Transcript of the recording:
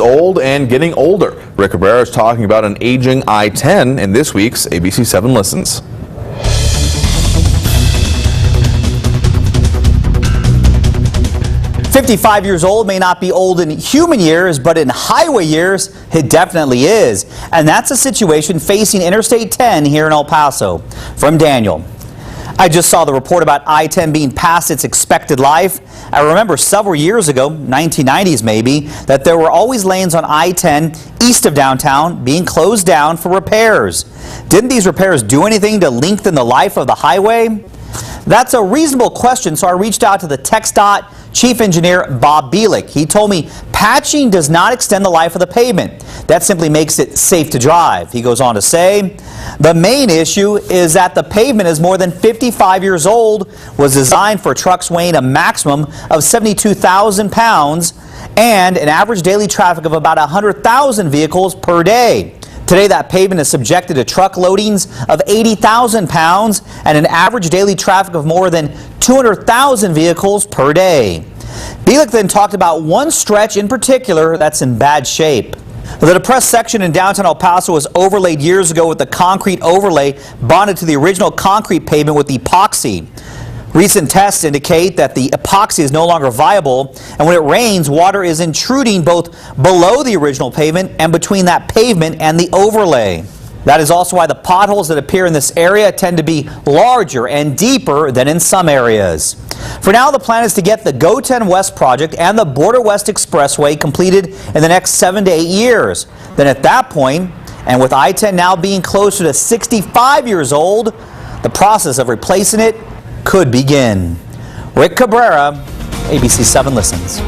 old and getting older. Rick Cabrera is talking about an aging I-10 in this week's ABC-7 Listens. "55 years old may not be old in human years, but in highway years, it definitely is." And that's the situation facing Interstate 10 here in El Paso. From Daniel. "I just saw the report about I-10 being past its expected life. I remember several years ago, 1990s maybe, that there were always lanes on I-10 east of downtown being closed down for repairs. Didn't these repairs do anything to lengthen the life of the highway?" That's a reasonable question, so I reached out to the TxDOT Chief Engineer Bob Bielek. He told me patching does not extend the life of the pavement. That simply makes it safe to drive. He goes on to say, "The main issue is that the pavement is more than 55 years old, was designed for trucks weighing a maximum of 72,000 pounds, and an average daily traffic of about 100,000 vehicles per day. Today, that pavement is subjected to truck loadings of 80,000 pounds and an average daily traffic of more than 200,000 vehicles per day." Bielek then talked about one stretch in particular that's in bad shape. The depressed section in downtown El Paso was overlaid years ago with the concrete overlay bonded to the original concrete pavement with epoxy. Recent tests indicate that the epoxy is no longer viable, and when it rains, water is intruding both below the original pavement and between that pavement and the overlay. That is also why the potholes that appear in this area tend to be larger and deeper than in some areas. For now, the plan is to get the Go 10 West project and the Border West Expressway completed in the next 7 to 8 years. Then at that point, and with I-10 now being closer to 65 years old, the process of replacing it could begin. Rick Cabrera, ABC-7 Listens.